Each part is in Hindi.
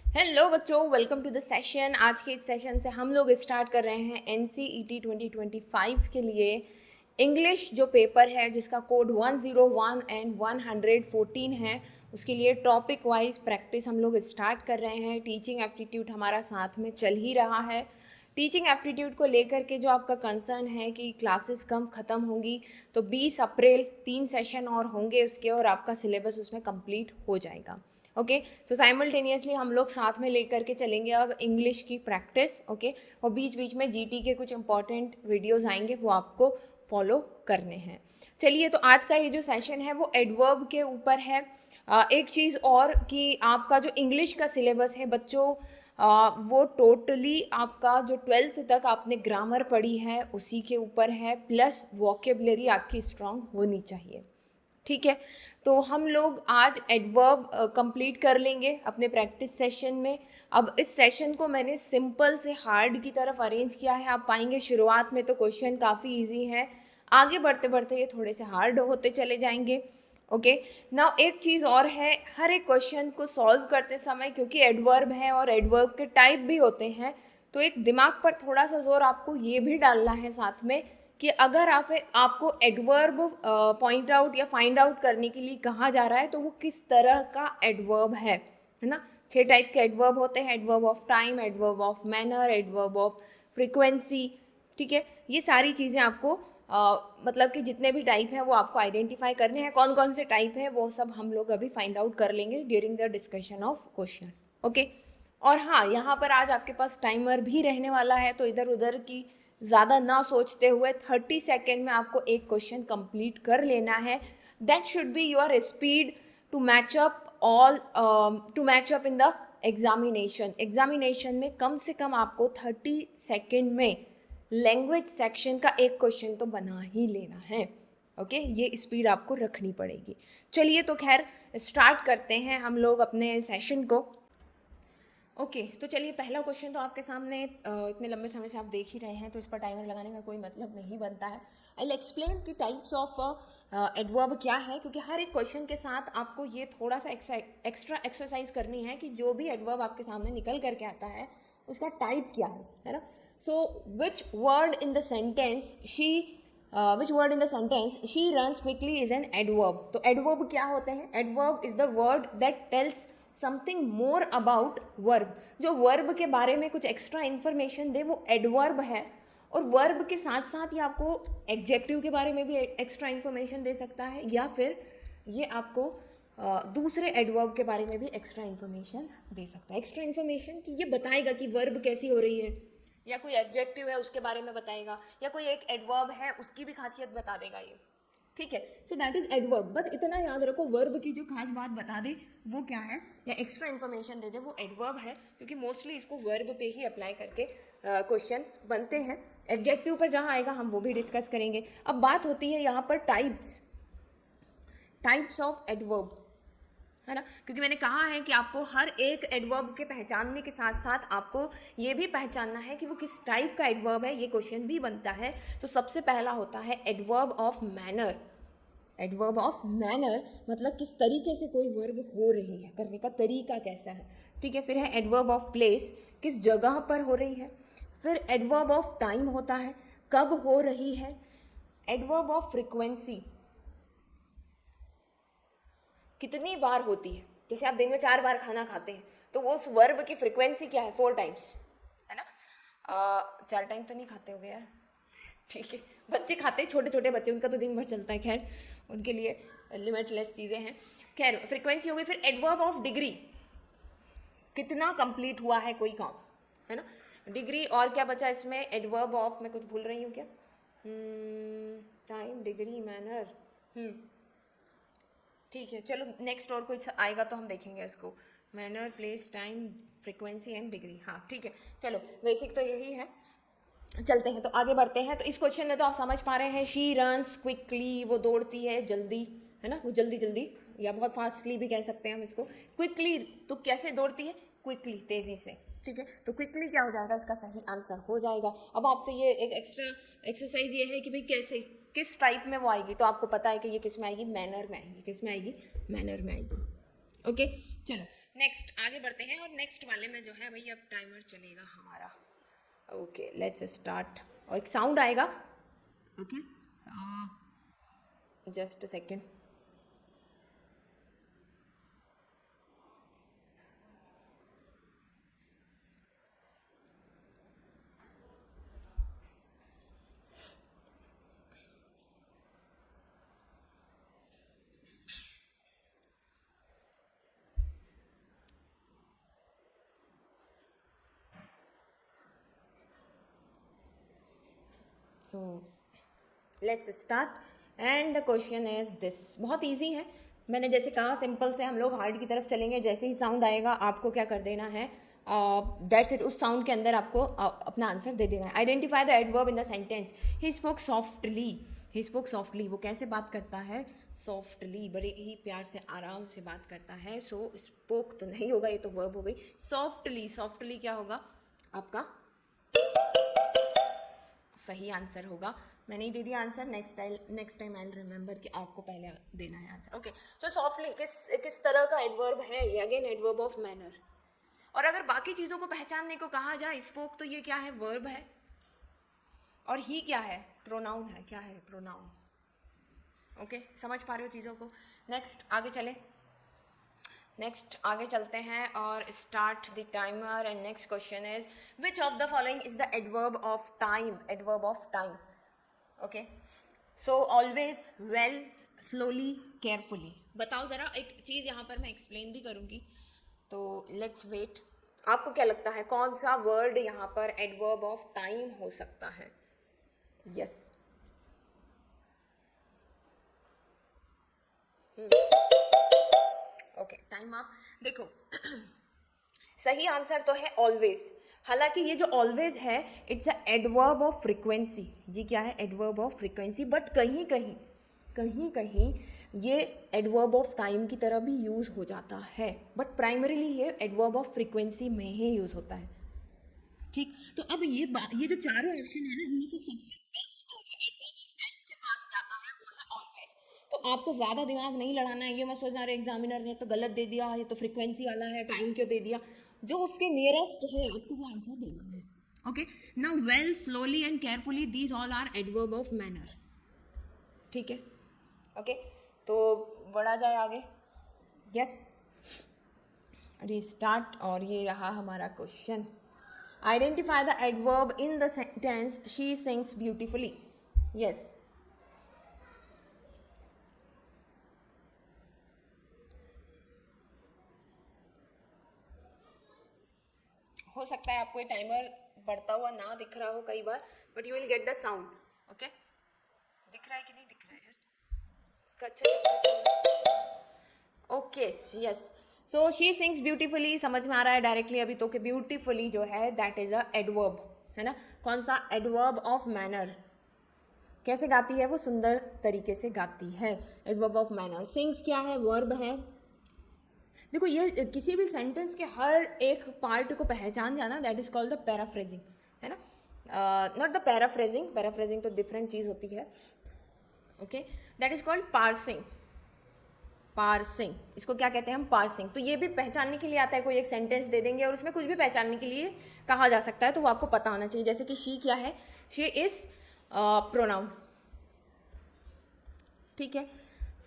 हेलो बच्चों, वेलकम टू द सेशन। आज के इस सेशन से हम लोग स्टार्ट कर रहे हैं NCET 2025 के लिए इंग्लिश जो पेपर है जिसका कोड 101 एंड 114 है, उसके लिए टॉपिक वाइज प्रैक्टिस हम लोग स्टार्ट कर रहे हैं। टीचिंग एप्टीट्यूड हमारा साथ में चल ही रहा है। टीचिंग एप्टीट्यूड को लेकर के जो आपका कंसर्न है कि क्लासेस कम ख़त्म होंगी, तो 20 अप्रैल 3 सेशन और होंगे उसके, और आपका सिलेबस उसमें कंप्लीट हो जाएगा। ओके, सो साइमल्टेनियसली हम लोग साथ में लेकर के चलेंगे अब इंग्लिश की प्रैक्टिस। ओके, और बीच बीच में जीटी के कुछ इंपॉर्टेंट वीडियोस आएंगे, वो आपको फॉलो करने हैं। चलिए, तो आज का ये जो सेशन है वो एडवर्ब के ऊपर है। एक चीज़ और कि आपका जो इंग्लिश का सिलेबस है बच्चों, वो टोटली आपका जो 12th तक आपने ग्रामर पढ़ी है उसी के ऊपर है, प्लस वोकेबलरी आपकी स्ट्रांग होनी चाहिए। ठीक है, तो हम लोग आज एडवर्ब कंप्लीट कर लेंगे अपने प्रैक्टिस सेशन में। अब इस सेशन को मैंने सिंपल से हार्ड की तरफ अरेंज किया है। आप पाएंगे शुरुआत में तो क्वेश्चन काफ़ी इजी है, आगे बढ़ते बढ़ते ये थोड़े से हार्ड होते चले जाएंगे। ओके, नाउ एक चीज़ और है, हर एक क्वेश्चन को सॉल्व करते समय, क्योंकि एडवर्ब है और एडवर्ब के टाइप भी होते हैं, तो एक दिमाग पर थोड़ा सा जोर आपको ये भी डालना है साथ में कि अगर आपको एडवर्ब पॉइंट आउट या फाइंड आउट करने के लिए कहा जा रहा है तो वो किस तरह का एडवर्ब है ना। 6 टाइप के एडवर्ब होते हैं: adverb of time, adverb of manner, adverb of frequency. ठीक है, ये सारी चीज़ें आपको मतलब कि जितने भी टाइप हैं वो आपको आइडेंटिफाई करने हैं। कौन कौन से टाइप है वो सब हम लोग अभी फाइंड आउट कर लेंगे during the discussion of question. Okay, और हाँ, यहाँ पर आज आपके पास टाइमर भी रहने वाला है, तो इधर उधर की ज़्यादा ना सोचते हुए 30 सेकेंड में आपको एक क्वेश्चन कंप्लीट कर लेना है। That should be your speed to match up in the examination में कम से कम आपको 30 सेकेंड में लैंग्वेज सेक्शन का एक क्वेश्चन तो बना ही लेना है। ओके, ये स्पीड आपको रखनी पड़ेगी। चलिए, तो खैर स्टार्ट करते हैं हम लोग अपने सेशन को। ओके, तो चलिए, पहला क्वेश्चन तो आपके सामने इतने लंबे समय से आप देख ही रहे हैं, तो इस पर टाइमर लगाने का कोई मतलब नहीं बनता है। आई विल एक्सप्लेन कि टाइप्स ऑफ एडवर्ब क्या है, क्योंकि हर एक क्वेश्चन के साथ आपको ये थोड़ा सा एक्स्ट्रा एक्सरसाइज करनी है कि जो भी एडवर्ब आपके सामने निकल करके आता है उसका टाइप क्या है ना। So which word in the sentence she runs quickly is an adverb. तो एडवर्ब क्या होते हैं? Adverb is the word that tells something more about verb. जो वर्ब के बारे में कुछ एक्स्ट्रा इन्फॉर्मेशन दे वो एडवर्ब है, और वर्ब के साथ साथ ये आपको एडजेक्टिव के बारे में भी एक्स्ट्रा इन्फॉर्मेशन दे सकता है, या फिर ये आपको दूसरे एडवर्ब के बारे में भी एक्स्ट्रा इन्फॉर्मेशन दे सकता है। एक्स्ट्रा इन्फॉर्मेशन कि ये बताएगा कि वर्ब कैसी हो रही है, या कोई एडजेक्टिव है उसके बारे में बताएगा, या कोई एक एडवर्ब है उसकी भी खासियत बता देगा ये। ठीक है, सो दैट इज एडवर्ब। बस इतना याद रखो, वर्ब की जो खास बात बता दे वो क्या है, या एक्स्ट्रा इन्फॉर्मेशन दे दे, वो एडवर्ब है, क्योंकि मोस्टली इसको वर्ब पे ही अप्लाई करके क्वेश्चंस बनते हैं। एडजेक्टिव पर जहाँ आएगा हम वो भी डिस्कस करेंगे। अब बात होती है यहाँ पर टाइप्स ऑफ एडवर्ब, है ना, क्योंकि मैंने कहा है कि आपको हर एक एडवर्ब के पहचानने के साथ साथ आपको ये भी पहचानना है कि वो किस टाइप का एडवर्ब है। ये क्वेश्चन भी बनता है। तो सबसे पहला होता है adverb of manner. Adverb of manner मतलब किस तरीके से कोई वर्ब हो रही है, करने का तरीका कैसा है। ठीक है, फिर है एडवर्ब ऑफ प्लेस, किस जगह पर हो रही है। फिर एडवर्ब ऑफ टाइम होता है, कब हो रही है। एडवर्ब ऑफ फ्रीक्वेंसी, कितनी बार होती है। जैसे आप दिन में 4 बार खाना खाते हैं, तो वो उस वर्ब की फ्रीक्वेंसी क्या है? 4 टाइम्स, है ना। 4 टाइम तो नहीं खाते होगे यार, ठीक है, बच्चे खाते हैं, छोटे छोटे बच्चे, उनका तो दिन भर चलता है, खैर उनके लिए लिमिटलेस चीज़ें हैं। खैर, फ्रीक्वेंसी हो गई। फिर एडवर्ब ऑफ डिग्री, कितना कंप्लीट हुआ है कोई काम, है ना, डिग्री। और क्या बचा इसमें? एडवर्ब ऑफ, मैं कुछ भूल रही हूँ क्या? Time, degree, manner. ठीक है, चलो नेक्स्ट और कुछ आएगा तो हम देखेंगे इसको। Manner, place, time, frequency and degree. हाँ ठीक है, चलो बेसिक तो यही है। चलते हैं, तो आगे बढ़ते हैं। तो इस क्वेश्चन में तो आप समझ पा रहे हैं, शी रन्स क्विकली, वो दौड़ती है जल्दी, है ना, वो जल्दी जल्दी, या बहुत फास्टली भी कह सकते हैं हम इसको। क्विकली, तो कैसे दौड़ती है? क्विकली, तेजी से। ठीक है, तो क्विकली क्या हो जाएगा? इसका सही आंसर हो जाएगा। अब आपसे ये एक एक्स्ट्रा एक्सरसाइज ये है कि भाई कैसे, किस टाइप में वो आएगी, तो आपको पता है कि ये किस में आएगी? मैनर में आएगी। किस में आएगी? मैनर में आएगी। ओके, चलो नेक्स्ट आगे बढ़ते हैं और नेक्स्ट वाले में जो है भाई अब टाइमर चलेगा हमारा. Okay let's start. और एक साउंड आएगा. Okay just a second. So let's start and the question is this. बहुत इजी है. मैंने जैसे कहा सिंपल से हम लोग हार्ड की तरफ चलेंगे. जैसे ही साउंड आएगा आपको क्या कर देना है, दैट्स इट, उस साउंड के अंदर आपको अपना आंसर दे देना है. Identify the adverb in the sentence. He spoke softly. He spoke softly. वो कैसे बात करता है? सॉफ्टली, बड़े ही प्यार से आराम से बात करता है. सो स्पोक तो नहीं होगा, ये तो वर्ब हो गई. सॉफ्टली. सॉफ्टली क्या होगा आपका सही आंसर होगा. मैंने ही दे दिया answer. Next time I remember कि आपको पहले देना है आंसर. ओके सो सॉफ्टली किस तरह का एडवर्ब है ये? Again adverb of manner. और अगर बाकी चीज़ों को पहचानने को कहा जाए, स्पोक तो ये क्या है? वर्ब है. और ही क्या है? प्रोनाउन है. क्या है? प्रोनाउन. ओके समझ पा रहे हो चीज़ों को? नेक्स्ट आगे चले. नेक्स्ट आगे चलते हैं और start the timer. And next question is which of the following is the adverb of time? Adverb of time. Okay so always, well, slowly, carefully. बताओ ज़रा. एक चीज़ यहाँ पर मैं एक्सप्लेन भी करूँगी, तो लेट्स वेट. आपको क्या लगता है कौन सा वर्ड यहाँ पर एडवर्ब ऑफ टाइम हो सकता है? Yes okay time up. देखो सही आंसर तो है ऑलवेज. हालांकि ये जो ऑलवेज है it's a adverb of frequency. ये क्या है? Adverb of frequency. बट कहीं कहीं ये एडवर्ब ऑफ टाइम की तरह भी यूज़ हो जाता है. बट प्राइमरीली ये एडवर्ब ऑफ फ्रीक्वेंसी में ही यूज़ होता है. ठीक. तो अब ये जो चारों ऑप्शन है ना, इनमें से सबसे बेस्ट जो एडवर्ब ऑफ टाइम के पास जाता है वो है ऑलवेज. तो आपको ज़्यादा दिमाग नहीं लड़ाना है. ये मत सोचना अरे एग्जामिनर ने तो गलत दे दिया, ये तो फ्रीक्वेंसी वाला है, टाइम क्यों दे दिया. जो उसके नियरेस्ट है आपको वो आंसर दे देना है. Okay now well, slowly and carefully, these all are adverb of manner. ठीक है. ओके तो बढ़ा जाए आगे. Yes restart. और ये रहा हमारा question. Identify the adverb in the sentence she sings beautifully. Yes हो सकता है आपको ये टाइमर बढ़ता हुआ ना दिख रहा हो कई बार, but you will get the sound. Okay दिख रहा है कि नहीं दिख रहा है यार? इसका अच्छा. Okay yes so she sings beautifully समझ में आ रहा है डायरेक्टली अभी तो कि ब्यूटीफुली जो है दैट इज अ एडवर्ब है ना. कौन सा? Adverb of manner. कैसे गाती है वो? सुंदर तरीके से गाती है. Adverb of manner. सिंग्स क्या है? वर्ब है. देखो ये किसी भी सेंटेंस के हर एक पार्ट को पहचान जाना that is called the paraphrasing है ना. Not the paraphrasing. पैराफ्रेजिंग तो डिफरेंट चीज़ होती है. Okay that is called parsing. Parsing इसको क्या कहते हैं हम? पार्सिंग. तो ये भी पहचानने के लिए आता है. कोई एक सेंटेंस दे देंगे और उसमें कुछ भी पहचानने के लिए कहा जा सकता है, तो वो आपको पता होना चाहिए. जैसे कि शी क्या है? She is pronoun. ठीक है.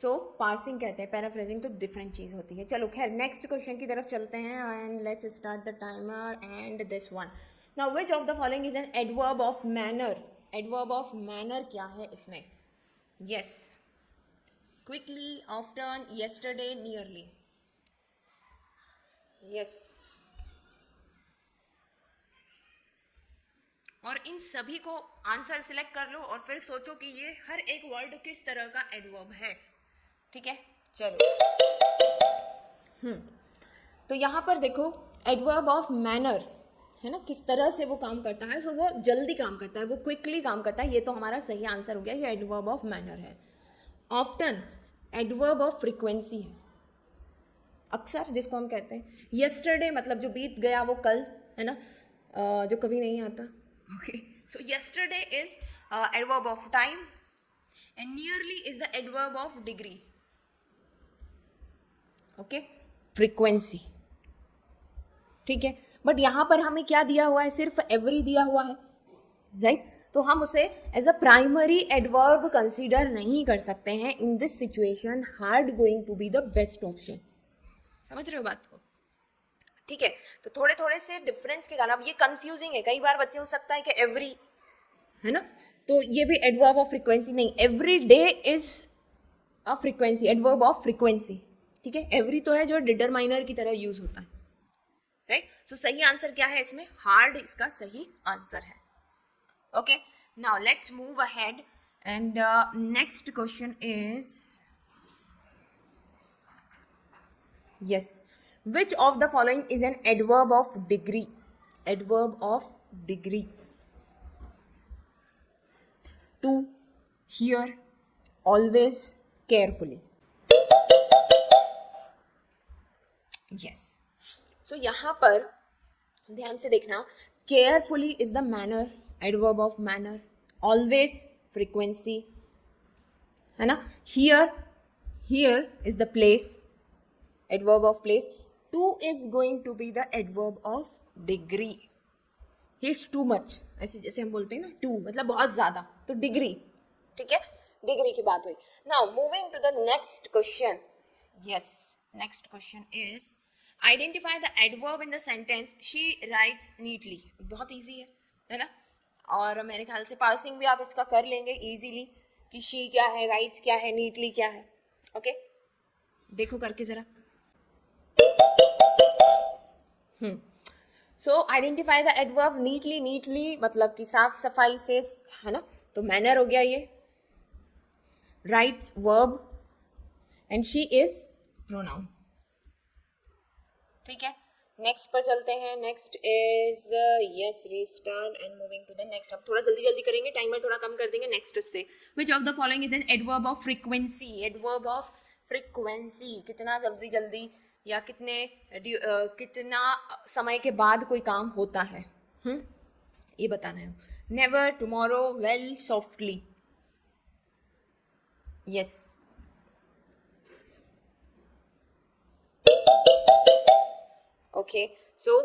सो पार्सिंग कहते हैं. पैराफ्रेजिंग तो डिफरेंट चीज़ होती है. चलो खैर नेक्स्ट क्वेश्चन की तरफ चलते हैं. And let's start the timer. And this one. Now which of the following is an adverb of manner? Adverb of manner क्या है इसमें? Yes quickly, often, yesterday, nearly. Yes और इन सभी को आंसर सिलेक्ट कर लो और फिर सोचो कि ये हर एक वर्ड किस तरह का एडवर्ब है. ठीक है चलो. तो यहाँ पर देखो एडवर्ब ऑफ मैनर है ना, किस तरह से वो काम करता है. सो वो जल्दी काम करता है, वो क्विकली काम करता है. ये तो हमारा सही आंसर हो गया. ये एडवर्ब ऑफ मैनर है. ऑफ्टन एडवर्ब ऑफ फ्रीक्वेंसी है. अक्सर जिसको हम कहते हैं. यस्टरडे मतलब जो बीत गया वो कल है ना, जो कभी नहीं आता. Okay so yesterday is adverb of time and nearly is the adverb of degree. Okay frequency. ठीक है, बट यहाँ पर हमें क्या दिया हुआ है, सिर्फ एवरी दिया हुआ है, राइट? तो हम उसे as a primary adverb consider नहीं कर सकते हैं। In this situation hard going to be the best option. समझ रहे हो बात को? ठीक है, तो थोड़े थोड़े से डिफरेंस के कारण, अब ये कंफ्यूजिंग है, कई बार बच्चे हो सकता है कि एवरी है ना, तो ये भी एडवर्ब ऑफ फ्रीक्वेंसी नहीं, every day is a frequency, adverb of frequency, ठीक है। एवरी तो है जो डिटरमाइनर की तरह यूज होता है, राइट? सो सही आंसर क्या है इसमें, हार्ड इसका सही आंसर है। Okay, now let's move ahead and next question is yes, which of the following is an adverb of degree? Adverb of degree. To, here, always, carefully. Yes. So यहाँ पर ध्यान से देखना, carefully is the manner, adverb of manner. Always, frequency, है ना? Here is the place, adverb of place. To is going to be the adverb of degree. He is too much, ऐसे जैसे हम बोलते हैं ना, टू मतलब बहुत ज्यादा, तो डिग्री, ठीक है, डिग्री की बात हुई। Now moving to the next question. Yes, next question is identify the adverb in the sentence she writes neatly. बहुत इजी है ना, और मेरे ख्याल से पासिंग भी आप इसका कर लेंगे इजीली कि शी क्या है, राइट्स क्या है, नीटली क्या है। ओके, देखो करके जरा। सो identify the adverb neatly, neatly मतलब कि साफ सफाई से, है ना, तो मैनर हो गया ये, writes verb and she is pronoun, ठीक है। नेक्स्ट पर चलते हैं, next is yes restart and moving to the next. अब थोड़ा जल्दी जल्दी करेंगे, टाइमर थोड़ा कम कर देंगे नेक्स्ट उससे। विच of the following is an adverb of frequency? Adverb of frequency, कितना जल्दी जल्दी या कितना समय के बाद कोई काम होता है, ये बताना है। Never, tomorrow, well, softly. Yes, okay, so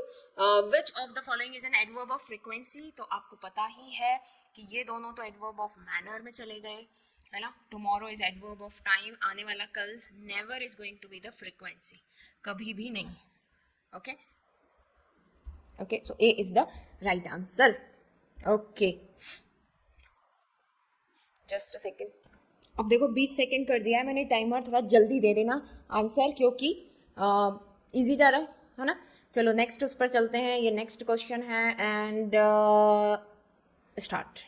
which of the following is an adverb of frequency? तो आपको पता ही है कि ये दोनों तो एडवर्ब ऑफ मैनर में चले गए, है ना। Tomorrow is adverb of time, आने वाला कल। Never is going to be the frequency, कभी भी नहीं। Okay okay, so A is the right answer. Okay, just a second. अब देखो 20 सेकेंड कर दिया है मैंने टाइमर, थोड़ा जल्दी दे देना आंसर क्योंकि इजी जा रहा है ना। चलो नेक्स्ट उस पर चलते हैं, ये नेक्स्ट क्वेश्चन है एंड स्टार्ट।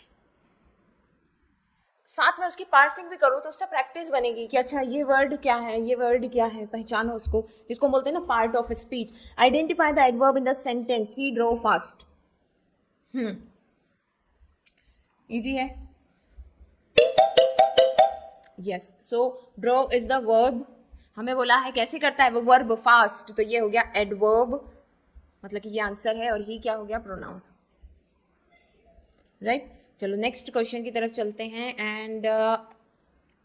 साथ में उसकी पार्सिंग भी करो तो उससे प्रैक्टिस बनेगी कि अच्छा ये वर्ड क्या है, ये वर्ड क्या है, पहचानो उसको, जिसको बोलते हैं ना part of speech. Identify the adverb in the sentence he draw fast. Easy है। Yes, so draw is the verb, हमें बोला है कैसे करता है वो वर्ब, फास्ट, तो ये हो गया एडवर्ब, मतलब कि ये आंसर है, और ही क्या हो गया, प्रोनाउन, राइट। चलो नेक्स्ट क्वेश्चन की तरफ चलते हैं and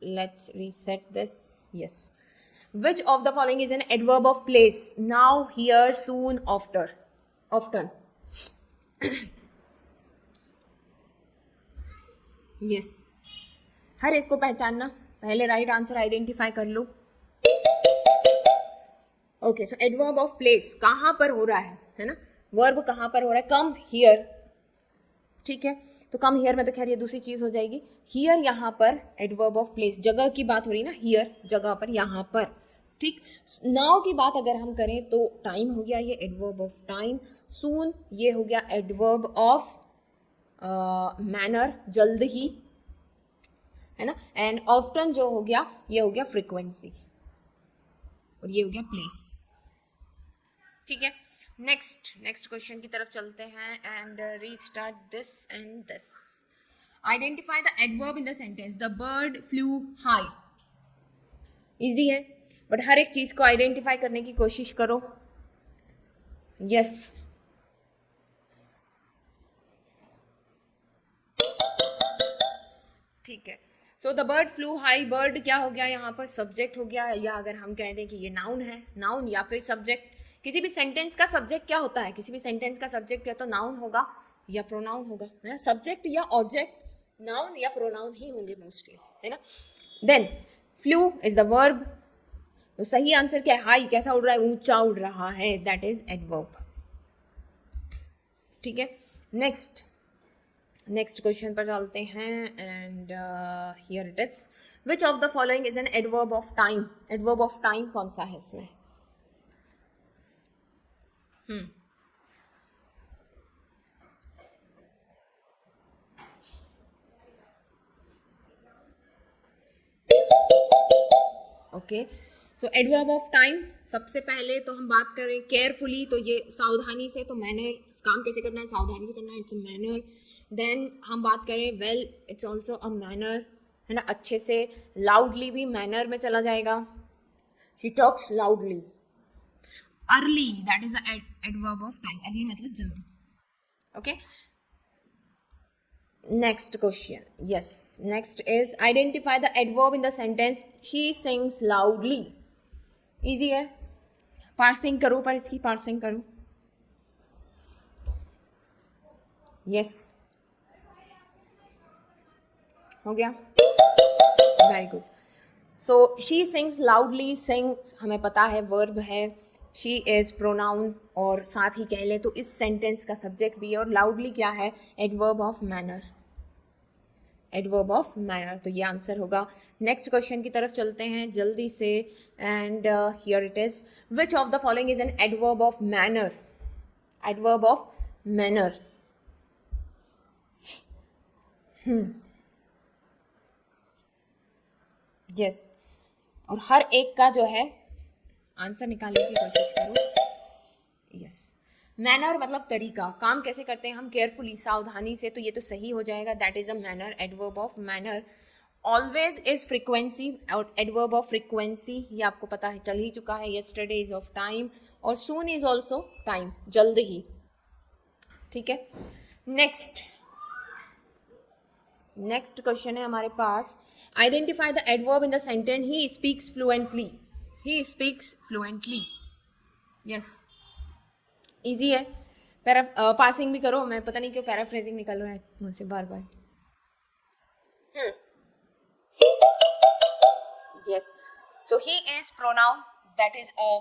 let's reset this. Yes, which of the following is an adverb of place? Now, here, soon, after, often. Yes, हर एक को पहचानना, पहले राइट आंसर आइडेंटिफाई कर लो। Okay, so adverb of place कहाँ पर हो रहा है ना, वर्ब कहाँ पर हो रहा है, कम हियर, ठीक है, तो कम हियर में तो खैर ये दूसरी चीज हो जाएगी। हियर यहाँ पर एडवर्ब ऑफ प्लेस, जगह की बात हो रही है ना, हियर जगह पर, यहाँ पर, ठीक। नाउ की बात अगर हम करें तो टाइम हो गया ये एडवर्ब ऑफ टाइम, सून ये हो गया एडवर्ब ऑफ मैनर, जल्द ही, है ना, एंड ऑफ्टन जो हो गया ये हो गया फ्रीक्वेंसी, और ये हो गया प्लेस, ठीक है। नेक्स्ट क्वेश्चन की तरफ चलते हैं and restart this and this. Identify the adverb in the sentence, the bird flu high. Easy है, बट हर एक चीज को आइडेंटिफाई करने की कोशिश करो। यस, ठीक है। So the bird flu high, bird क्या हो गया यहाँ पर, सब्जेक्ट हो गया, या अगर हम कह दें कि ये नाउन है, नाउन या फिर सब्जेक्ट, किसी भी सेंटेंस का सब्जेक्ट क्या होता है, किसी भी सेंटेंस का सब्जेक्ट या तो नाउन होगा या प्रोनाउन होगा, है ना, सब्जेक्ट या ऑब्जेक्ट, नाउन या प्रोनाउन ही होंगे मोस्टली, है ना। Then flew is the verb, तो सही आंसर क्या है, हाई कैसा उड़ रहा है, ऊंचा उड़ रहा है, दैट इज एडवर्ब, ठीक है। नेक्स्ट क्वेश्चन पर चलते हैं and here it is, which of the following is an adverb of time, adverb of time कौन सा है इसमें। ओके, तो एडवर्ब ऑफ टाइम, सबसे पहले तो हम बात करें केयरफुली, तो ये सावधानी से, तो मैनर, काम कैसे करना है, सावधानी से करना है, इट्स अ मैनर। देन हम बात करें well, it's also a manner, है ना, अच्छे से, लाउडली भी मैनर में चला जाएगा, she talks loudly. Early, that is a adverb of time, early मतलब जल्दी, okay. Next question. Yes. Next is identify the adverb in the sentence she sings loudly. Easy है, पार्सिंग करो, पर इसकी पार्सिंग करो। Yes. हो गया, very good. So she sings loudly, sings हमें पता है वर्ब है, शी इज प्रोनाउन, और साथ ही कह ले तो इस सेंटेंस का सब्जेक्ट भी है, और लाउडली क्या है, adverb of manner, adverb of manner, तो ये आंसर होगा। नेक्स्ट क्वेश्चन की तरफ चलते हैं जल्दी से and here it is, which of the following is an adverb of manner, adverb of manner. Yes, और हर एक का जो है आंसर निकालने की कोशिश करो। यस, मैनर मतलब तरीका, काम कैसे करते हैं हम, केयरफुली, सावधानी से, तो ये तो सही हो जाएगा, that is a manner, adverb of manner. Always is frequency, और एडवर्ब ऑफ फ्रीक्वेंसी ये आपको पता है, चल ही चुका है, यस्टरडे इज ऑफ टाइम, और सून इज ऑल्सो टाइम, जल्द ही, ठीक है। नेक्स्ट क्वेश्चन है हमारे पास, identify the adverb in the sentence he speaks fluently, he speaks fluently. Yes, easy है, पासिंग भी करो, मैं पता नहीं क्यों पैराफ्रेजिंग निकल रहा है मुझसे बार बार। Yes, so he is pronoun, that is a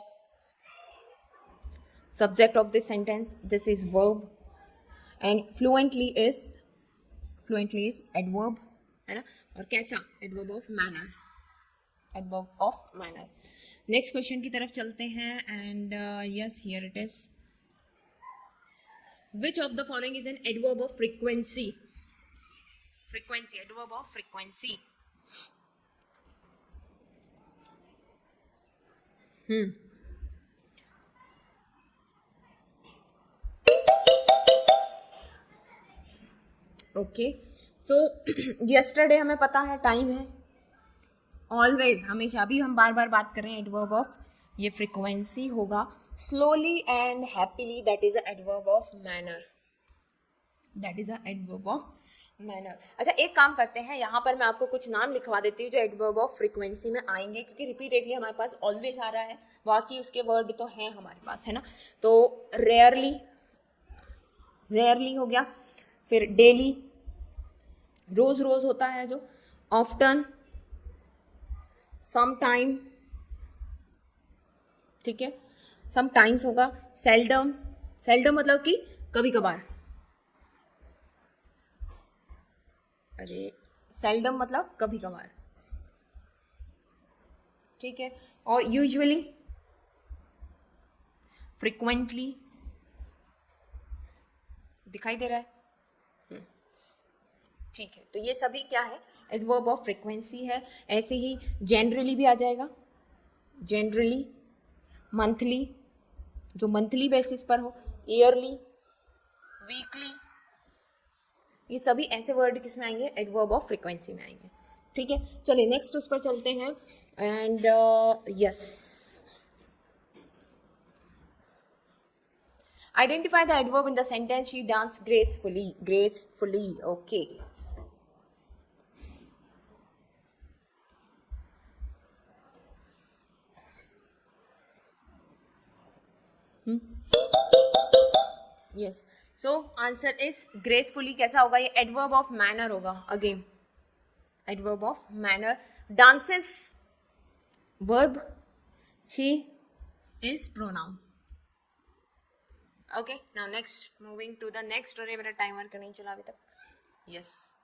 subject of this sentence, this is verb, and fluently is adverb, है ना, और कैसा, adverb of manner, adverb of manner. Next question की तरफ चलते हैं and yes here it is, which of the following is an adverb of frequency, frequency, adverb of frequency। Okay, so yesterday हमें पता है टाइम है, ऑलवेज हमेशा, भी हम बार बार बात कर रहे हैं, एडवर्ब ऑफ, ये फ्रीक्वेंसी होगा, slowly and happily, that is a adverb of manner, that is a adverb of manner. अच्छा, एक काम करते हैं, यहाँ पर मैं आपको कुछ नाम लिखवा देती हूँ जो एडवर्ब ऑफ फ्रीक्वेंसी में आएंगे, क्योंकि रिपीटेडली हमारे पास ऑलवेज आ रहा है, बाकी उसके वर्ड तो हैं हमारे पास, है ना। तो रेयरली, रेयरली हो गया, फिर डेली, रोज रोज होता है जो, ऑफ्टन, सम टाइम, ठीक है, सम टाइम्स होगा, सेल्डम, सेल्डम मतलब कि कभी कभार, अरे सेल्डम मतलब कभी कभार, ठीक है, और यूजुअली, फ्रिक्वेंटली, दिखाई दे रहा है, ठीक है, तो ये सभी क्या है, एडवर्ब ऑफ फ्रीक्वेंसी है। ऐसे ही जनरली भी आ जाएगा, जनरली, मंथली, जो मंथली बेसिस पर हो, ईयरली, वीकली, ये सभी ऐसे वर्ड किस में आएंगे, एडवर्ब ऑफ फ्रीक्वेंसी में आएंगे, ठीक है। चलिए नेक्स्ट उस पर चलते हैं and yes, identify the adverb in the sentence she dance gracefully, gracefully, okay. Yes, so answer is gracefully कैसा होगा, ये एडवर्ब ऑफ मैनर होगा. Again adverb of manner. Dances verb, she is pronoun. Okay, now next, moving to the next. अरे मेरा टाइमर का नहीं चला अभी तक. यस,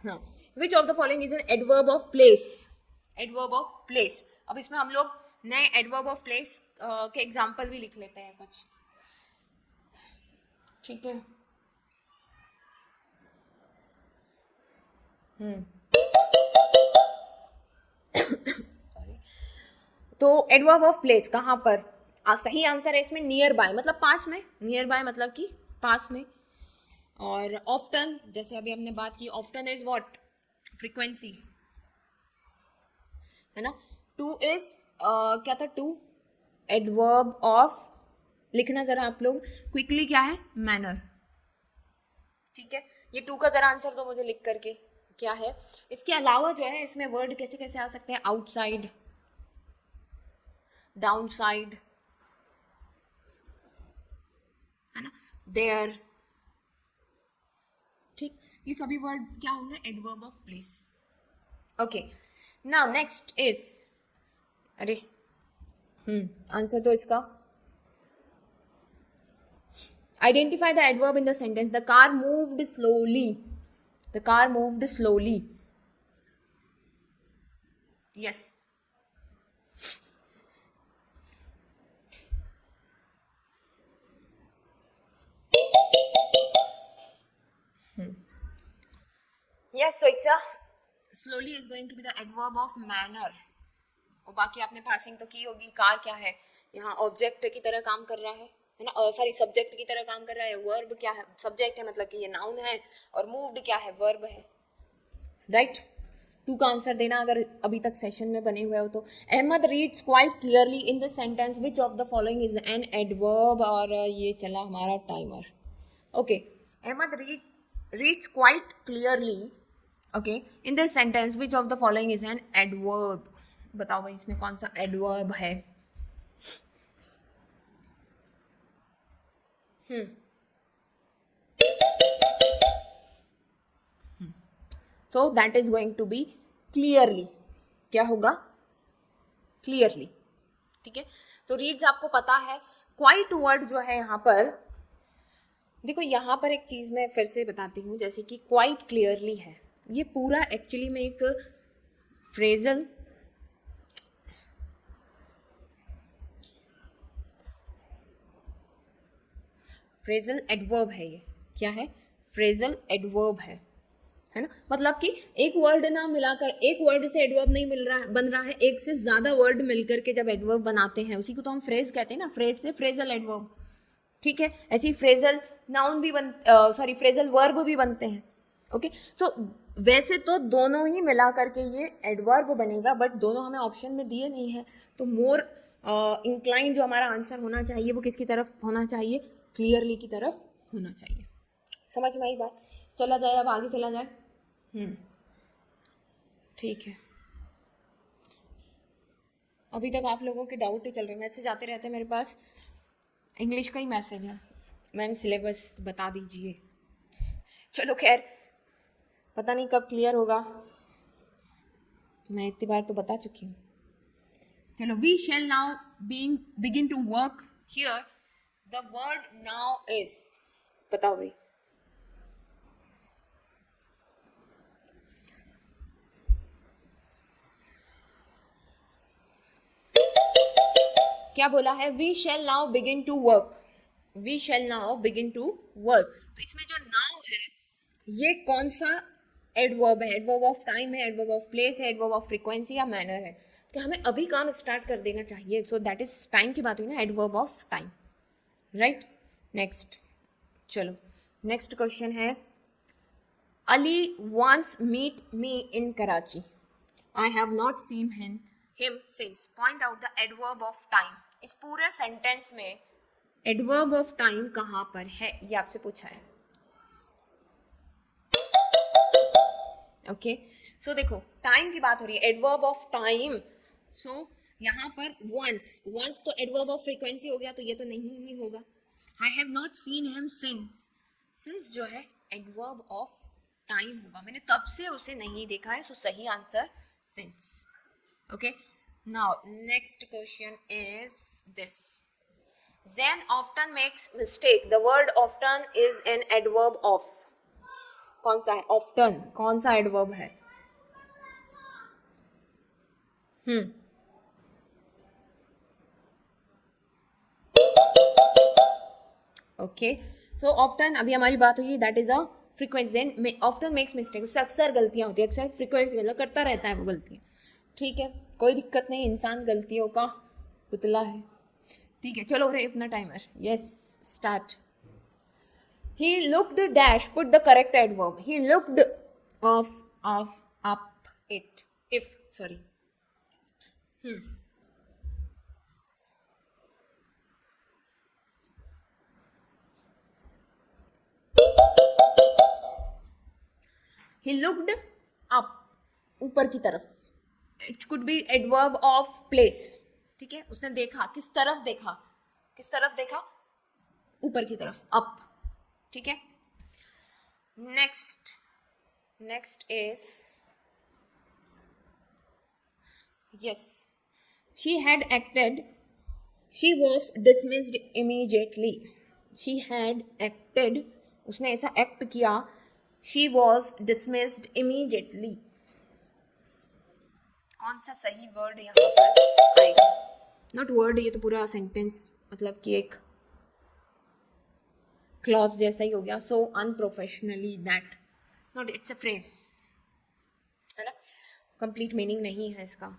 हाँ. विच of the following is an adverb of place. Adverb of place. अब इसमें हम लोग नए एडवर्ब ऑफ प्लेस के एग्जाम्पल भी लिख लेते हैं कुछ. ठीक है. सॉरी. तो एडवर्ब ऑफ प्लेस कहाँ पर, सही आंसर है इसमें नियर बाय, मतलब पास में. नियर बाय मतलब कि पास में. और ऑफ्टन, जैसे अभी हमने बात की, ऑफ्टन इज व्हाट, फ्रीक्वेंसी, है ना. टू इज क्या था, टू एडवर्ब ऑफ, लिखना जरा आप लोग क्विकली, क्या है, मैनर. ठीक है, ये टू का जरा आंसर दो मुझे लिख करके क्या है. इसके अलावा जो है इसमें वर्ड कैसे कैसे आ सकते हैं, आउटसाइड, डाउन साइड, है ना, देयर. ठीक, ये सभी वर्ड क्या होंगे, adverb of place. Okay, now next is, अरे आंसर तो इसका, identify the adverb in the sentence. The car moved slowly. The car moved slowly. Yes. Yes, so it's a slowly is going to be the adverb of manner. और बाकी आपने पासिंग तो की होगी. कार क्या है, यहाँ ऑब्जेक्ट की तरह काम कर रहा है ना, सॉरी सब्जेक्ट की तरह काम कर रहा है. वर्ब क्या है, सब्जेक्ट है मतलब कि ये नाउन है, और मूव्ड क्या है, वर्ब है. राइट. टू का आंसर देना अगर अभी तक सेशन में बने हुए हो तो. Ahmed reads quite clearly in the sentence. Which of the following is an adverb. और ये चला हमारा timer. Okay, Ahmed reads quite clearly. Okay, in this sentence which of the following is an adverb. बताओ भाई इसमें कौन सा एडवर्ब है. So that is going to be clearly. क्या होगा, क्लियरली. ठीक है, तो रीड्स आपको पता है. क्वाइट वर्ड जो है यहाँ पर, देखो यहाँ पर एक चीज मैं फिर से बताती हूँ. जैसे कि क्वाइट क्लियरली है, ये पूरा एक्चुअली में एक फ्रेजल एडवर्ब है. ये क्या है, फ्रेजल एडवर्ब है ना. मतलब कि एक वर्ड ना मिलाकर, एक वर्ड से एडवर्ब नहीं मिल रहा है, बन रहा है, एक से ज्यादा वर्ड मिलकर के जब एडवर्ब बनाते हैं, उसी को तो हम फ्रेज कहते हैं ना. फ्रेज से फ्रेजल एडवर्ब. ठीक है, ऐसे ही फ्रेजल नाउन भी फ्रेजल वर्ब भी बनते हैं. ओके, सो वैसे तो दोनों ही मिला करके ये एडवर्ब बनेगा, बट दोनों हमें ऑप्शन में दिए नहीं है. तो मोर इंक्लाइन जो हमारा आंसर होना चाहिए वो किसकी तरफ होना चाहिए, क्लियरली की तरफ होना चाहिए. समझ में आई बात. चला जाए, अब आगे चला जाए. ठीक है, अभी तक आप लोगों के डाउट ही चल रहे हैं. मैसेज आते रहते हैं मेरे पास, इंग्लिश का ही मैसेज है, मैम सिलेबस बता दीजिए. चलो खैर, पता नहीं कब क्लियर होगा, मैं इतनी बार तो बता चुकी हूँ. चलो, we shall now begin to work here. The word now is, बताओ भाई. क्या बोला है, we shall now begin to work. We shall now begin to work. तो इसमें जो नाउ है ये कौन सा एडवर्ब है, एडवर्ब ऑफ टाइम है, एडवर्ब ऑफ प्लेस है, एडवर्ब ऑफ फ्रीक्वेंसी या मैनर है. कि हमें अभी काम स्टार्ट कर देना चाहिए. सो दैट इज टाइम की बात हुई ना, adverb of time. Right. Next, चलो नेक्स्ट क्वेश्चन है. Ali wants meet me in Karachi. I have not seen him since. Point out the adverb of time. इस पूरे सेंटेंस में एडवर्ब ऑफ टाइम कहाँ पर है, ये आपसे पूछा है. ओके, सो देखो टाइम की बात हो रही है, एडवर्ब ऑफ टाइम. सो यहाँ पर वंस तो एडवर्ब ऑफ फ्रीक्वेंसी हो गया, तो ये तो नहीं ही होगा. आई have not seen him since, since जो है एडवर्ब ऑफ टाइम होगा, मैंने तब से उसे नहीं देखा है, सो सही answer since. Okay, now next question is this. Zen often makes mistake. The word often is an adverb of. कौन सा है? Often कौन सा adverb है? ओके, सो ऑफ्टन अभी हमारी बात हुई, that is a frequency. zen often makes mistake, उससे अक्सर गलतियां होती है, अक्सर फ्रीक्वेंसी मतलब करता रहता है वो गलतियां. ठीक है, कोई दिक्कत नहीं, इंसान गलतियों का पुतला है. ठीक है, चलो रे अपना timer. Yes, start. He looked dash, put the correct adverb. He looked of up it. If, sorry. He looked up, ऊपर की तरफ. It could be adverb of place. ठीक है, उसने देखा, किस तरफ देखा, किस तरफ देखा, ऊपर की तरफ, up. ठीक है, next is yes, she had acted, she was dismissed immediately. She had acted, उसने ऐसा एक्ट किया. she was dismissed immediately. कौन सा सही वर्ड यहाँ पर आएगा? नॉट वर्ड, ये तो पूरा सेंटेंस, मतलब कि एक क्लॉज जैसा ही हो गया. So unprofessionally that, not, it's a phrase, है ना, कंप्लीट मीनिंग नहीं है इसका.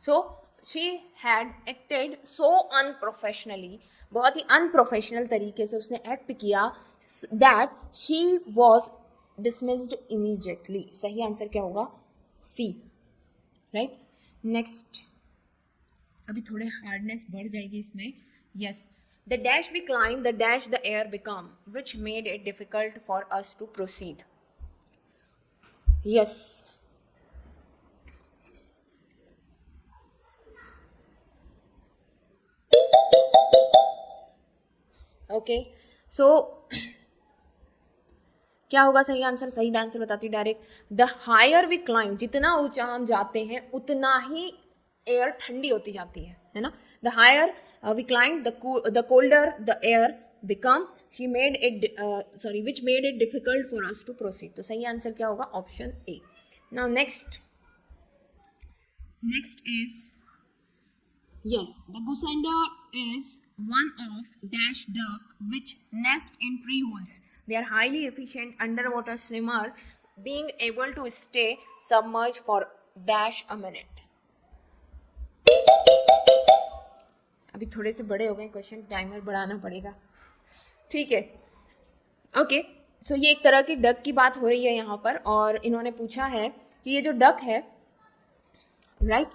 So she had acted so unprofessionally, बहुत ही अनप्रोफेशनल तरीके से उसने एक्ट किया. That she was dismissed immediately. सही आंसर क्या होगा? सी. Right, next. अभी थोड़े हार्डनेस बढ़ जाएगी इसमें. Yes, the dash we climbed, the dash the air become, which made it difficult for us to proceed. Yes. Okay, so क्या होगा सही आंसर? सही आंसर बताती हूँ direct. The higher we climb, जितना ऊंचा हम जाते हैं उतना ही एयर ठंडी होती जाती है ना. The higher we climb, the colder the air become, she made it sorry which made it difficult for us to proceed. तो सही आंसर क्या होगा? Option A. Now next is yes, the goosander is one of dash duck which nest in tree holes. They are highly efficient underwater swimmer, being able to stay submerged for dash a minute. अभी थोड़े से बड़े हो गए क्वेश्चन, टाइमर बढ़ाना पड़ेगा. ठीक है, ओके. सो ये एक तरह की डक की बात हो रही है यहाँ पर, और इन्होंने पूछा है कि ये जो डक है, right,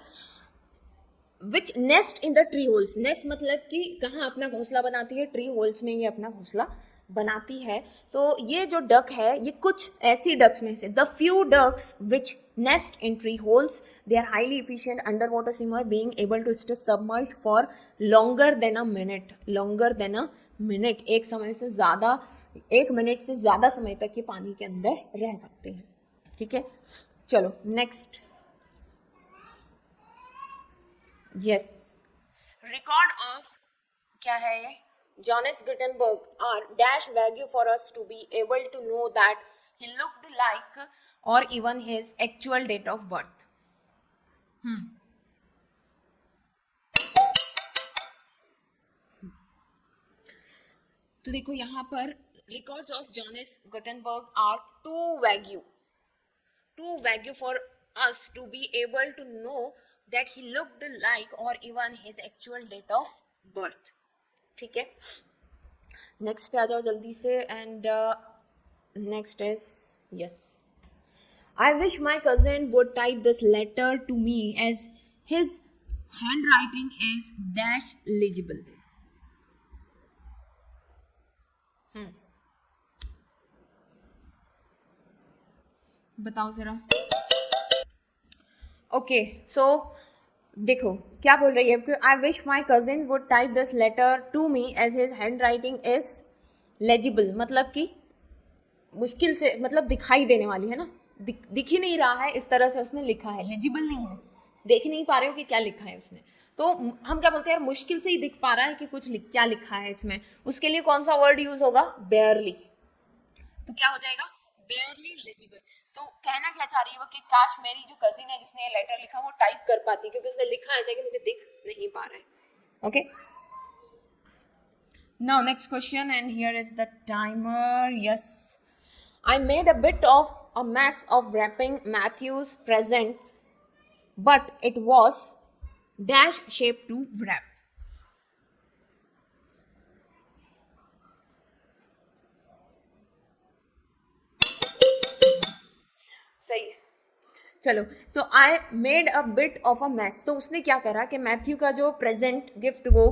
which nest in the tree holes. Nest मतलब कि कहाँ अपना घोंसला बनाती है, ट्री होल्स में ये अपना घोंसला बनाती है. सो ये जो डक है, ये कुछ ऐसी डक्स में से, the few ducks which nest in tree holes, they are highly efficient under water swimmer, being able to stay submerged for longer than a minute. Longer than a minute, एक समय से ज़्यादा, 1 मिनट से ज़्यादा समय तक ये पानी के अंदर रह सकते हैं. ठीक है, चलो नेक्स्ट. यस, रिकॉर्ड ऑफ क्या है ये? Johannes Gutenberg are dash value for us to be able to know that he looked like, or even his actual date of birth. तो देखो यहाँ पर records of Johannes Gutenberg are too vague for us to be able to know that he looked like, or even his actual date of birth. ठीक है, नेक्स्ट पे आ जाओ जल्दी से. And next is yes, I wish my cousin would type this letter to me as his handwriting is dash legible. बताओ जरा. ओके, सो देखो क्या बोल रही है, I wish my cousin would type this letter to me as his handwriting is legible, मतलब कि मुश्किल से, मतलब दिखाई देने वाली है ना, दिख ही नहीं रहा है इस तरह से उसने लिखा है, लेजिबल नहीं है, देख नहीं पा रहे हो कि क्या लिखा है उसने। तो हम क्या बोलते हैं, यार मुश्किल से ही दिख पा रहा है कि कुछ क्या लिखा है इसमें, उसके लिए कौन सा वर्ड यूज होगा, बेयरली। तो क्या हो जाएगा, बेयरली लेजिबल। तो कहना क्या चाह रही है वो कि काश मेरी जो कजिन है जिसने ये लेटर लिखा वो टाइप कर पाती, क्योंकि उसने लिखा है कि मुझे दिख नहीं पा रहा है। Okay, now next question, and here is the timer. Yes, I made a bit of a mess of wrapping Matthew's present, but it was dash shape to wrap. सही है, चलो। So I made a bit of a mess, तो उसने क्या करा कि मैथ्यू का जो प्रेजेंट गिफ्ट वो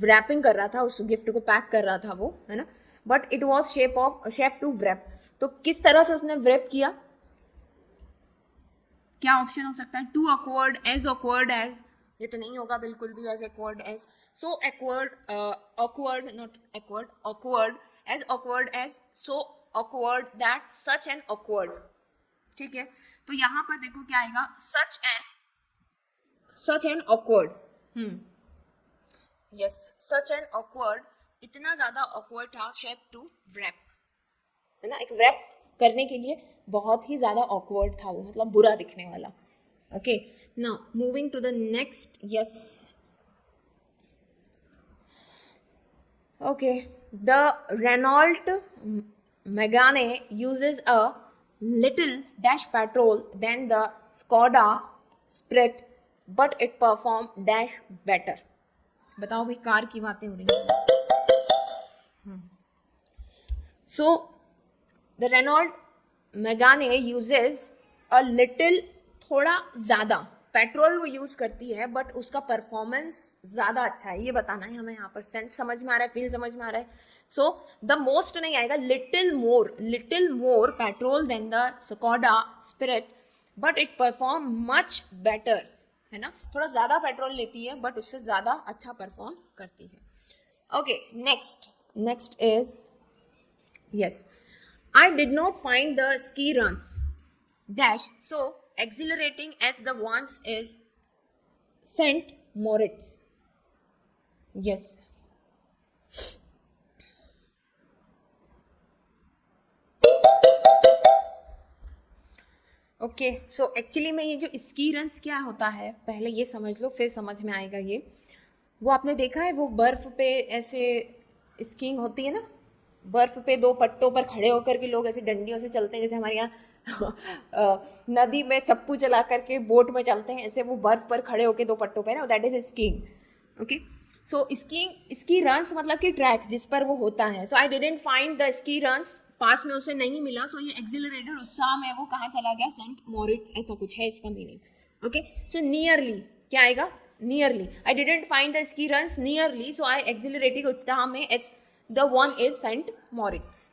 रैपिंग कर रहा था, उस गिफ्ट को पैक कर रहा था वो, है ना, but it was shape to wrap. तो किस तरह से उसने व्रैप किया, क्या ऑप्शन हो सकता है, टू ऑकवर्ड, एज, ये तो नहीं होगा बिल्कुल भी, as awkward as, so awkward, awkward not awkward, awkward, as, so awkward, that, such and awkward. ठीक है, तो यहां पर देखो क्या आएगा, such and awkward. Yes, such and awkward, इतना ज्यादा ऑकवर्ड था शेप टू व्रैप, है ना, एक व्रैप करने के लिए बहुत ही ज्यादा ऑकवर्ड था वो, मतलब बुरा दिखने वाला। Okay, now moving to the next. Yes, okay, the Renault Megane uses a little dash petrol than the Skoda Sprint, but it perform dash better. बताओ भाई, कार की बातें हो रही हैं। So the Renault Megane uses a little, थोड़ा ज्यादा पेट्रोल वो यूज करती है, बट उसका परफॉर्मेंस ज्यादा अच्छा है, ये बताना है हमें यहाँ पर। सेंस समझ में आ रहा है, फील समझ में आ रहा है। सो द मोस्ट नहीं आएगा, little more petrol than the Skoda Spirit, but it perform much better, है ना, थोड़ा ज्यादा पेट्रोल लेती है बट उससे ज्यादा अच्छा परफॉर्म करती है। Okay, next is, yes, I did not find the ski runs dash so exhilarating as the ones is St. Moritz. Yes. Okay, so actually में ये जो स्की रन्स क्या होता है, पहले ये समझ लो फिर समझ में आएगा ये। वो आपने देखा है, वो बर्फ पे ऐसे स्कीइंग होती है ना, बर्फ पे दो पट्टों पर खड़े होकर के लोग ऐसे डंडियों से चलते हैं, जैसे हमारे यहाँ नदी में चप्पू चला करके बोट में चलते हैं, ऐसे वो बर्फ पर खड़े होकर दो पट्टों पे ना, that is skiing. Okay, so ski runs मतलब कि ट्रैक जिस पर वो होता है। So I didn't find the ski runs, पास में उसे नहीं मिला, सो ये एक्सिलरेटेड उत्साह में वो कहाँ चला गया, सेंट मोरिट्स, ऐसा कुछ है इसका मीनिंग। ओके, सो नियरली क्या आएगा, nearly, I didn't find the ski runs nearly, so I accelerated उत्साह में, द वन इज सेंट मोरिट्स।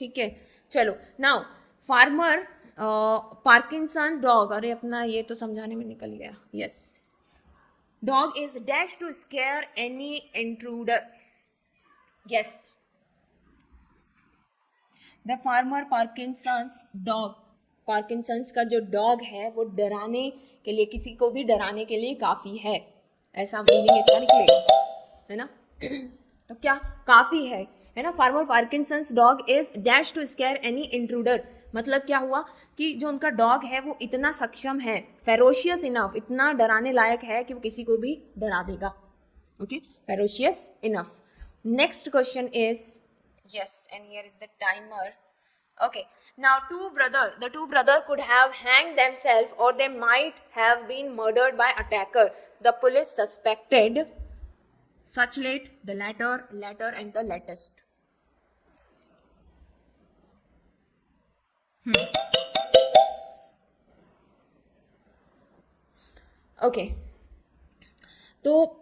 ठीक है, चलो। नाउ फार्मर पार्किंसन डॉग, अरे अपना ये तो समझाने में निकल गया। Yes, dog is dash to scare any intruder. Yes, the farmer Parkinson's dog, Parkinson's का जो डॉग है वो डराने के लिए, किसी को भी डराने के लिए काफी है, ऐसा मीनिंग इसका निकलेगा, है ना। तो क्या काफी है ना। Farmer Parkinson's dog is dash to scare any intruder, मतलब क्या हुआ कि जो उनका डॉग है वो इतना सक्षम है, फेरोशियस इनफ, इतना डराने लायक है कि वो किसी को भी डरा देगा। Okay, ferocious enough. Next question is, yes, and here is the timer. Okay, now the two brother could have hanged themselves, or they might have been murdered by attacker. The police suspected such late, the latter and the latest. Okay, तो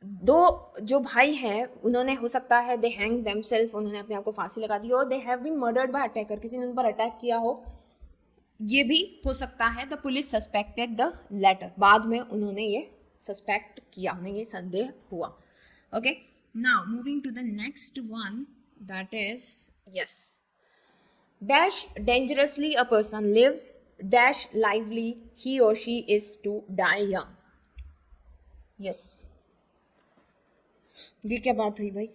दो जो भाई हैं उन्होंने, हो सकता है दे हैंग देमसेल्फ, उन्होंने अपने आप को फांसी लगा दी हो, they have been murdered by attacker, किसी ने उन पर अटैक किया हो, ये भी हो सकता है the police suspected the letter, बाद में उन्होंने ये सस्पेक्ट किया, उन्हें ये संदेह हुआ. Okay, now moving to the next one, that is yes, dash dangerously a person lives, dash lively he or she is to die young. Yes, ये क्या बात हुई भाई?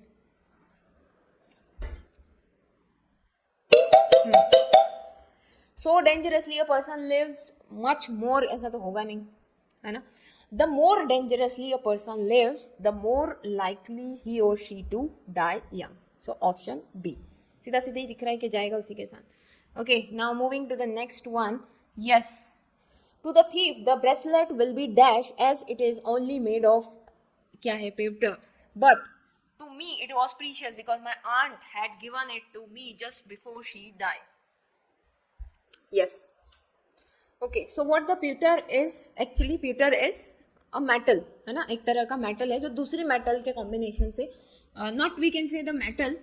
So dangerously a person lives, much more ऐसा तो होगा नहीं, है ना. The more dangerously a person lives, the more likely he or she to die young. So option B. सीधा सीधा ही दिख रहा है कि जाएगा उसी के साथ. Okay, now moving to the next one. Yes, to the thief the bracelet will be dash as it is only made of क्या है, pewter, but to me it was precious because my aunt had given it to me just before she died. Yes. Okay, so what the pewter is, actually pewter is a metal, है ना, एक तरह का metal है जो दूसरी metal के combination से, not we can say the metal,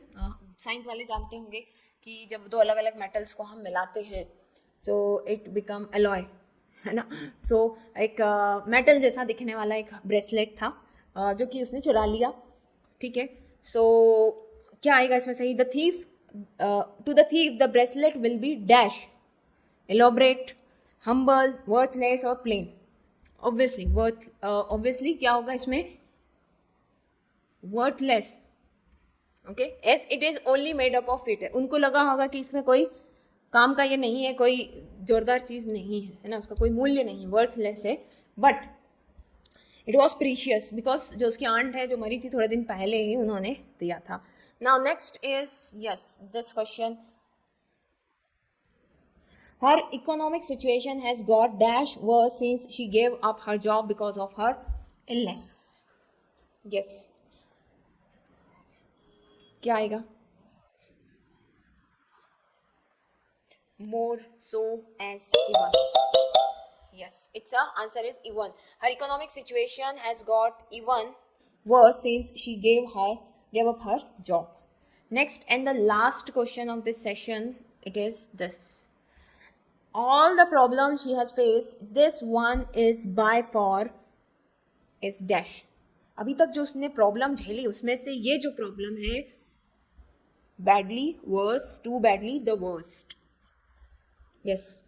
science वाले जानते होंगे कि जब दो अलग अलग metals को हम मिलाते हैं so it become alloy, है ना. so एक metal जैसा दिखने वाला एक bracelet था जो कि उसने चुरा लिया, ठीक है. so क्या आएगा इसमें सही? the thief, to the thief the bracelet will be dash elaborate, humble, worthless और plain. obviously क्या होगा इसमें? worthless. okay, as it is only made up of pewter. उनको लगा होगा कि इसमें कोई काम का ये नहीं है, कोई जोरदार चीज नहीं है, है ना, उसका कोई मूल्य नहीं, worthless है. but it was precious because जो उसकी आंट है जो मरी थी थोड़े दिन पहले ही उन्होंने दिया था. now next is yes, this question. Her economic situation has got dash worse since she gave up her job because of her illness. Yes. क्या आएगा? More so as even. Yes, its answer is even. Her economic situation has got even worse since she gave up her job. Next and the last question of this session, it is this. All the problems she has faced, this one is by far is dash. अभी तक जो उसने प्रॉब्लम झेली उसमें से ये जो प्रॉब्लम है badly, worse, too badly, the worst. yes,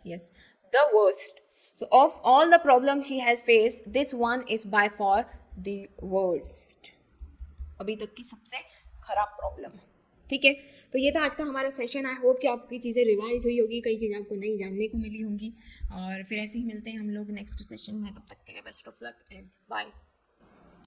yes, the worst. so of all the problems she has faced, this one is by far the worst. अभी तक की सबसे खराब प्रॉब्लम है, ठीक है. तो ये था आज का हमारा सेशन. आई होप कि आपकी चीज़ें रिवाइज हुई होगी, कई चीज़ें आपको नई जानने को मिली होंगी, और फिर ऐसे ही मिलते हैं हम लोग नेक्स्ट सेशन में. तब तक के लिए best of luck and bye.